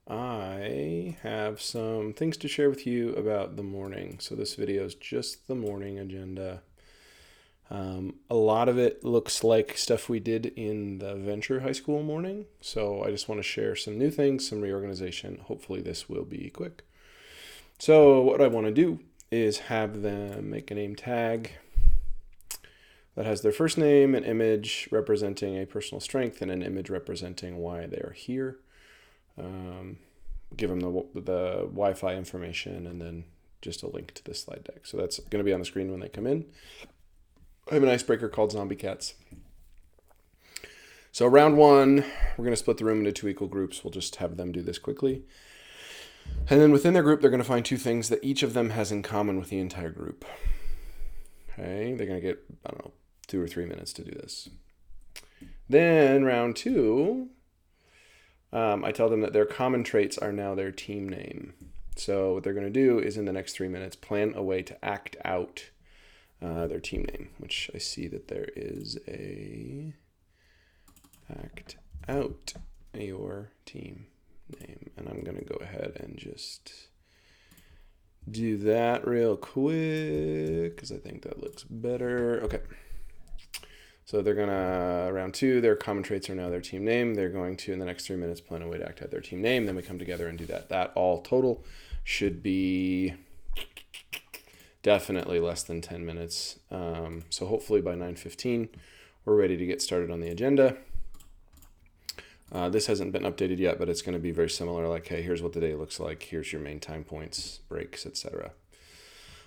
I have some things to share with you about the morning. So this video is just the morning agenda. A lot of it looks like stuff we did in the Venture High School morning. So I just want to share some new things, some reorganization. Hopefully this will be quick. So what I want to do is have them make a name tag that has their first name, an image representing a personal strength, and an image representing why they're here. Give them the Wi-Fi information and then just a link to this slide deck. So that's going to be on the screen when they come in. I have an icebreaker called Zombie Cats. So round one, we're going to split the room into two equal groups. We'll just have them do this quickly. And then within their group, they're going to find two things that each of them has in common with the entire group. Okay, they're going to get, 2 or 3 minutes to do this. Then round two, I tell them that their common traits are now their team name. So what they're going to do is in the next 3 minutes, plan a way to act out their team name, which I see that there is a act out your team name. And I'm going to go ahead and just do that real quick because I think that looks better. Okay. So they're going to, round two, their common traits are now their team name. They're going to, in the next 3 minutes, plan a way to act out their team name. Then we come together and do that. That all total should be definitely less than 10 minutes. So hopefully by 9:15, we're ready to get started on the agenda. This hasn't been updated yet, but it's going to be very similar. Like, hey, here's what the day looks like. Here's your main time points, breaks, etc.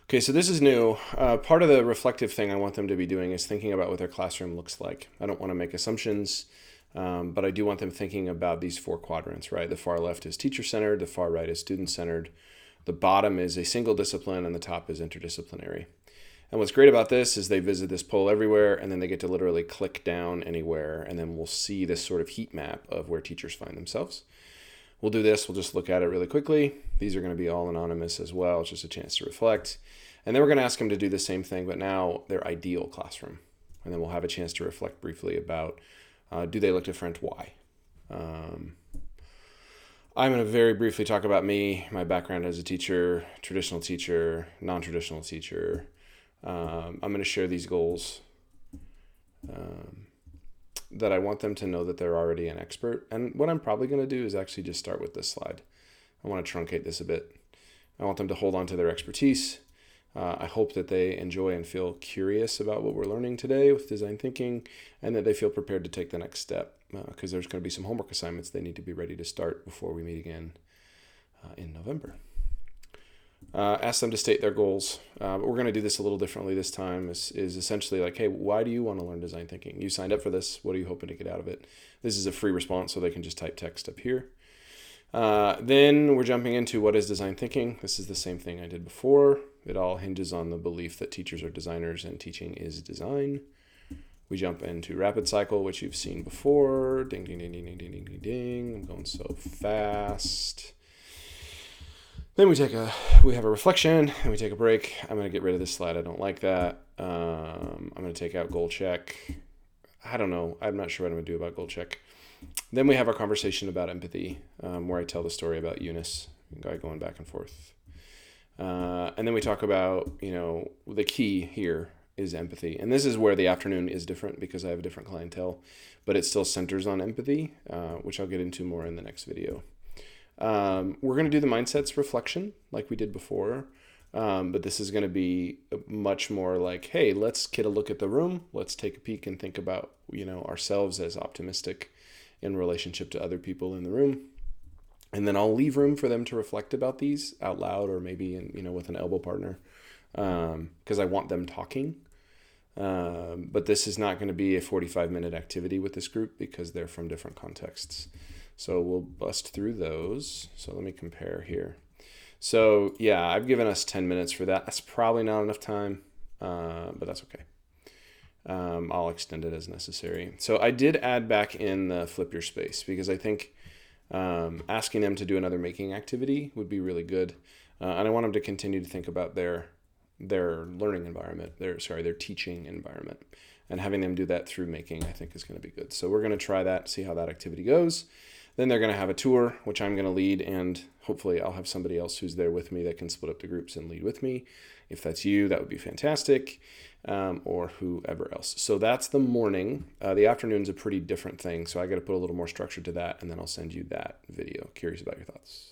Okay, so this is new. Part of the reflective thing I want them to be doing is thinking about what their classroom looks like. I don't want to make assumptions, but I do want them thinking about these 4 quadrants, right? The far left is teacher-centered, the far right is student-centered, the bottom is a single discipline, and the top is interdisciplinary. And what's great about this is they visit this poll everywhere, and then they get to literally click down anywhere, and then we'll see this sort of heat map of where teachers find themselves. We'll do this. We'll just look at it really quickly. These are going to be all anonymous as well. It's just a chance to reflect. And then we're going to ask them to do the same thing, but now their ideal classroom. And then we'll have a chance to reflect briefly about, do they look different? Why? I'm going to very briefly talk about me, my background as a teacher, traditional teacher, non-traditional teacher. I'm going to share these goals that I want them to know that they're already an expert. And what I'm probably going to do is actually just start with this slide. I want to truncate this a bit. I want them to hold on to their expertise. I hope that they enjoy and feel curious about what we're learning today with design thinking, and that they feel prepared to take the next step, because there's going to be some homework assignments they need to be ready to start before we meet again in November. Ask them to state their goals. But we're going to do this a little differently this time. Is essentially like, hey, why do you want to learn design thinking? You signed up for this. What are you hoping to get out of it? This is a free response, so they can just type text up here. Then we're jumping into what is design thinking. This is the same thing I did before. It all hinges on the belief that teachers are designers and teaching is design. We jump into rapid cycle, which you've seen before. Ding, ding, ding, ding, ding, ding, ding, ding, ding. I'm going so fast. Then we have a reflection and we take a break. I'm going to get rid of this slide. I don't like that. I'm going to take out goal check. I don't know. I'm not sure what I'm going to do about goal check. Then we have our conversation about empathy, where I tell the story about Eunice, guy going back and forth. And then we talk about, the key here is empathy. And this is where the afternoon is different because I have a different clientele, but it still centers on empathy, which I'll get into more in the next video. We're going to do the mindsets reflection like we did before, but this is going to be much more like, hey, let's get a look at the room. Let's take a peek and think about, ourselves as optimistic in relationship to other people in the room. And then I'll leave room for them to reflect about these out loud or maybe with an elbow partner, because I want them talking. But this is not going to be a 45-minute activity with this group because they're from different contexts. So we'll bust through those. So let me compare here. So yeah, I've given us 10 minutes for that. That's probably not enough time, but that's okay. I'll extend it as necessary. So I did add back in the flip your space because I think asking them to do another making activity would be really good. And I want them to continue to think about their learning environment, their teaching environment. And having them do that through making, I think, is going to be good. So we're going to try that, see how that activity goes. Then they're going to have a tour, which I'm going to lead, and hopefully I'll have somebody else who's there with me that can split up the groups and lead with me. If that's you, that would be fantastic, or whoever else. So that's the morning. The afternoon's a pretty different thing, so I got to put a little more structure to that, and then I'll send you that video. Curious about your thoughts.